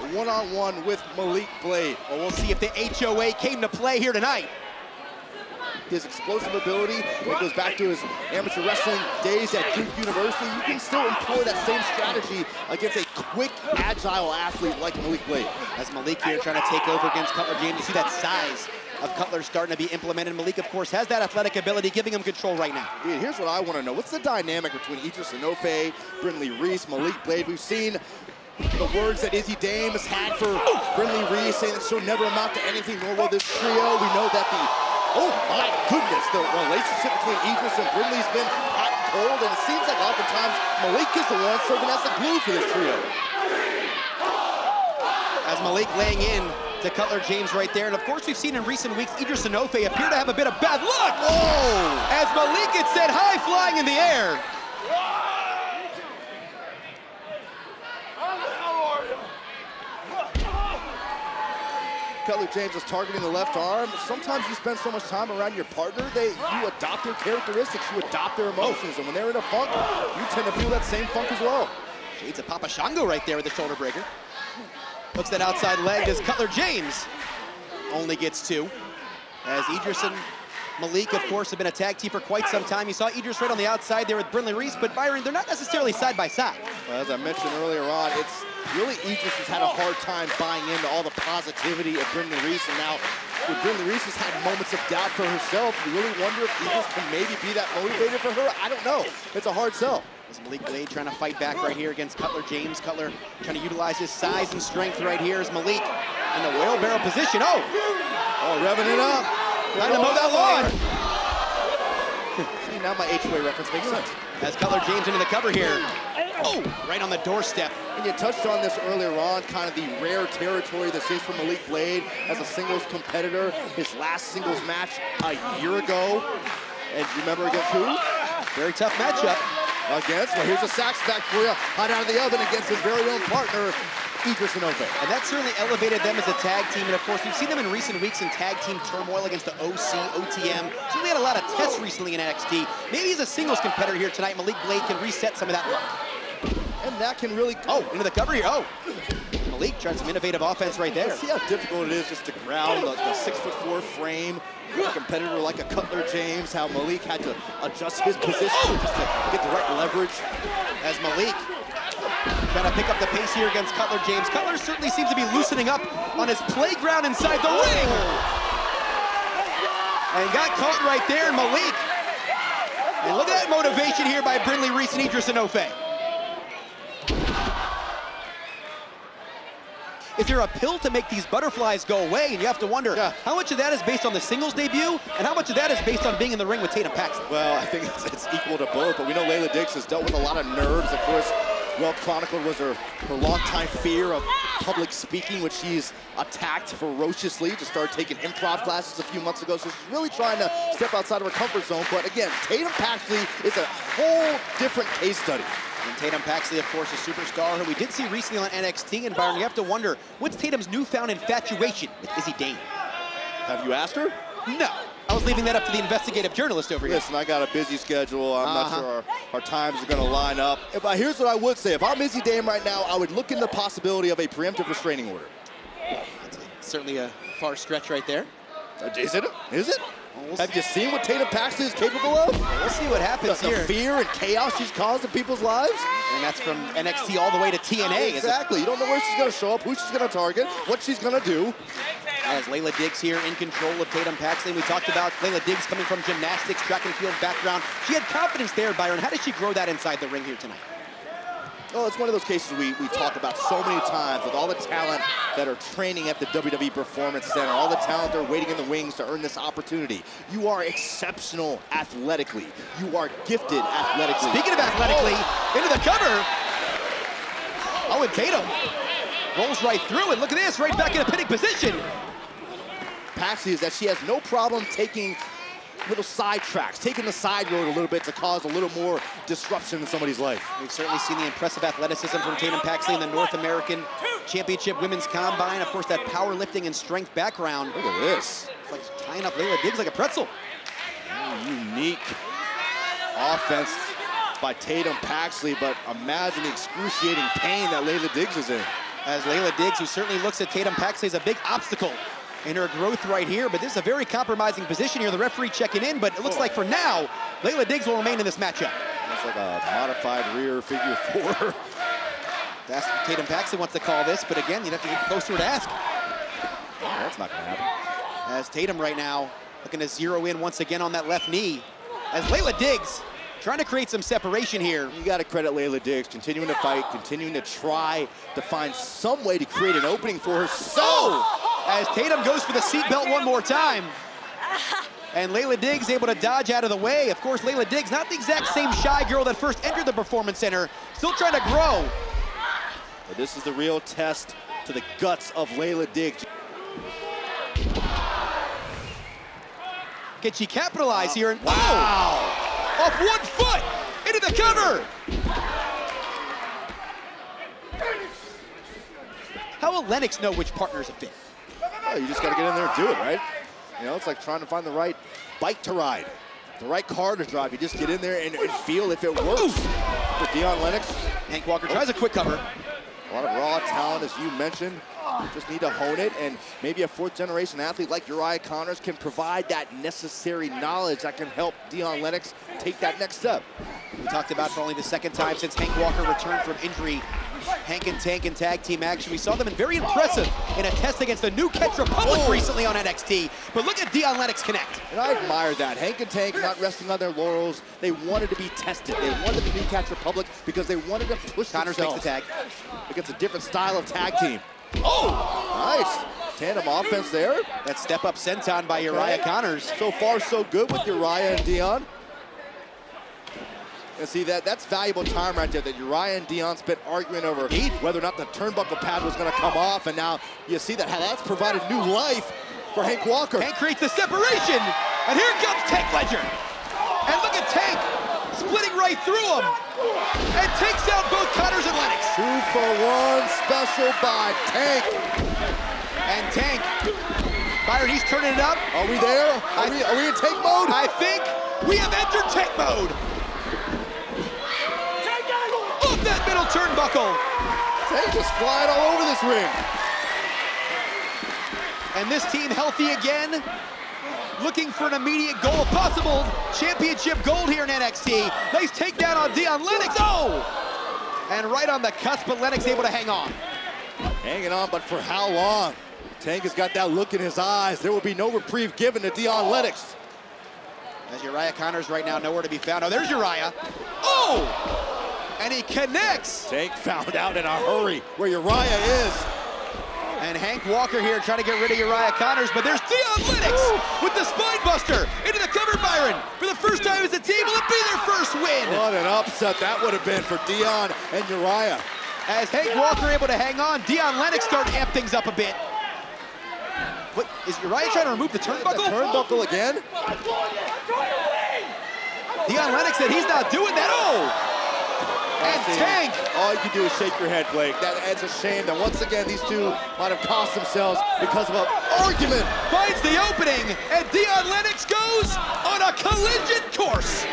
one-on-one with Malik Blade. Well, we'll see if the HOA came to play here tonight. His explosive ability, when it goes back to his amateur wrestling days at Duke University, you can still employ that same strategy against a quick, agile athlete like Malik Blade. As Malik here trying to take over against Cutler James, you see that size of Cutler starting to be implemented. Malik, of course, has that athletic ability, giving him control right now. Yeah, here's what I want to know. What's the dynamic between Idris Enofe, Brindley Reese, Malik Blade? We've seen the words that Izzy Dame has had for Brindley Reese, saying that she'll never amount to anything, nor will this trio. We know that oh my goodness, the relationship between Idris and Brindley's been hot and cold, and it seems like oftentimes Malik is the one serving as the glue for this trio. As Malik laying in to Cutler James right there, and of course we've seen in recent weeks Idris Enofe appear to have a bit of bad luck. Whoa! As Malik gets sent high flying in the air. Cutler James is targeting the left arm. Sometimes you spend so much time around your partner, you adopt their characteristics, you adopt their emotions, and when they're in a funk, you tend to feel that same funk as well. Shades of Papa Shango right there with the shoulder breaker. Hooks that outside leg as Cutler James only gets two. As Idris and Malik, of course, have been a tag team for quite some time. You saw Idris right on the outside there with Brindley Reese, but Byron, they're not necessarily side by side. Well, as I mentioned earlier on, it's really Idris has had a hard time buying into all the positivity of Brindley Reese, and now with Brindley Reese has had moments of doubt for herself. You really wonder if Idris can maybe be that motivator for her. I don't know. It's a hard sell. As Malik Blade trying to fight back right here against Cutler James. Cutler trying to utilize his size and strength right here as Malik in the wheelbarrow position. Oh, revving it up. Trying to mow that lawn. See, now my HOA reference makes sense. As Cutler James into the cover here. Oh, right on the doorstep. And you touched on this earlier on, kind of the rare territory this is for Malik Blade as a singles competitor. His last singles match a year ago. And you remember against who? Very tough matchup. Well, here's a sax back for you, hot out of the oven against his very own partner, Idris Enofe. And that certainly elevated them as a tag team. And of course, we've seen them in recent weeks in tag team turmoil against the OC, OTM. Certainly had a lot of tests recently in NXT. Maybe as a singles competitor here tonight, Malik Blade can reset some of that luck. And that can really... into the cover here. Malik trying some innovative offense right there. See how difficult it is just to ground the 6'4" frame. A competitor like a Cutler James, how Malik had to adjust his position just to get the right leverage. As Malik trying to pick up the pace here against Cutler James. Cutler certainly seems to be loosening up on his playground inside the ring. And got caught right there in Malik. And look at that motivation here by Brindley Reese and Idris Enofe. Is there a pill to make these butterflies go away? And you have to wonder, how much of that is based on the singles debut, and how much of that is based on being in the ring with Tatum Paxley? Well, I think it's equal to both, but we know Layla Diggs has dealt with a lot of nerves. Of course, well chronicled was her longtime fear of public speaking, which she's attacked ferociously to start taking improv classes a few months ago. So she's really trying to step outside of her comfort zone. But again, Tatum Paxley is a whole different case study. And Tatum Paxley, of course, a superstar who we did see recently on NXT. And Byron, you have to wonder, what's Tatum's newfound infatuation with Izzy Dame? Have you asked her? No. I was leaving that up to the investigative journalist over here. Listen, I got a busy schedule. I'm not sure our times are going to line up. But here's what I would say. If I'm Izzy Dame right now, I would look into the possibility of a preemptive restraining order. That's certainly a far stretch right there. Is it? Have you seen what Tatum Paxley is capable of? We'll see what happens here. The fear and chaos she's caused in people's lives. And that's from NXT all the way to TNA. Exactly. You don't know where she's going to show up, who she's going to target, what she's going to do. As Layla Diggs here in control of Tatum Paxley. We talked about Layla Diggs coming from gymnastics, track and field background. She had confidence there, Byron. How did she grow that inside the ring here tonight? Well, it's one of those cases we talk about so many times with all the talent that are training at the WWE Performance Center, all the talent that are waiting in the wings to earn this opportunity. You are exceptional athletically. You are gifted athletically. Speaking of athletically, into the cover. Oh, and Tatum rolls right through, and look at this, right back in a pinning position. Paxley is that she has no problem taking little side tracks, taking the side road a little bit to cause a little more disruption in somebody's life. We've certainly seen the impressive athleticism from Tatum Paxley in the North American Championship Women's Combine. Of course, that powerlifting and strength background. Look at this. It's like tying up Layla Diggs like a pretzel. Unique offense by Tatum Paxley, but imagine the excruciating pain that Layla Diggs is in. As Layla Diggs, who certainly looks at Tatum Paxley as a big obstacle in her growth right here, but this is a very compromising position here. The referee checking in, but it looks like for now, Layla Diggs will remain in this matchup. It's like a modified rear figure 4. That's what Tatum Paxley wants to call this, but again, you'd have to get closer to ask. Oh, that's not gonna happen. As Tatum right now looking to zero in once again on that left knee. As Layla Diggs trying to create some separation here. You gotta credit Layla Diggs, continuing to fight, continuing to try to find some way to create an opening for herself. As Tatum goes for the seatbelt one more time. And Layla Diggs able to dodge out of the way. Of course, Layla Diggs, not the exact same shy girl that first entered the Performance Center, still trying to grow. But this is the real test to the guts of Layla Diggs. Can she capitalize here? And Wow! Oh! Off 1 foot, into the cover. How will Lennox know which partners have fit? Oh, you just gotta get in there and do it, right? You know, it's like trying to find the right bike to ride, the right car to drive. You just get in there and feel if it works. For Deon Lennox. Hank Walker tries a quick cover. A lot of raw talent, as you mentioned. Just need to hone it, and maybe a 4th-generation athlete like Uriah Connors can provide that necessary knowledge that can help Deon Lennox take that next step. We talked about for only the 2nd time since Hank Walker returned from injury. Hank and Tank in tag team action. We saw them in very impressive in a test against the New Catch Republic recently on NXT. But look at Deon Lennox connect. And I admire that. Hank and Tank not resting on their laurels. They wanted to be tested. They wanted the New Catch Republic because they wanted to push Connors makes themselves the tag. against a different style of tag team. Oh! Nice. Tandem offense there. That step-up senton by Uriah Connors. So far, so good with Uriah and Deon. And see, that's valuable time right there that Uriah and Deon spent arguing over whether or not the turnbuckle pad was going to come off. And now you see that how that's provided new life for Hank Walker. Hank creates the separation. And here comes Tank Ledger. And look at Tank splitting right through him. And takes out both Connors and Lennox. 2-for-1 special by Tank. And Tank, Byron, he's turning it up. Are we there? Are we in tank mode? I think we have entered tank mode. Off that middle turnbuckle. Tank just flying all over this ring. And this team healthy again. Looking for an immediate goal, possible championship gold here in NXT. Nice takedown on Deon Lennox. Oh! And right on the cusp, but Lennox able to hang on. Hanging on, but for how long? Tank has got that look in his eyes. There will be no reprieve given to Deon Lennox. As Uriah Connors right now nowhere to be found. Oh, there's Uriah. Oh! And he connects. Tank found out in a hurry where Uriah is. And Hank Walker here trying to get rid of Uriah Connors, but there's Deon Lennox with the spine buster into the cover, Byron. For the first time as a team, will it be their first win? What an upset that would have been for Deon and Uriah. As Hank Walker able to hang on, Deon Lennox starting to amp things up a bit. What, is Uriah trying to remove the turnbuckle? The turnbuckle again? Deon Lennox said he's not doing that. Oh! And Tank! All you can do is shake your head, Blake. It's a shame that once again these two might have cost themselves because of an argument. Finds the opening, and Deon Lennox goes on a collision course.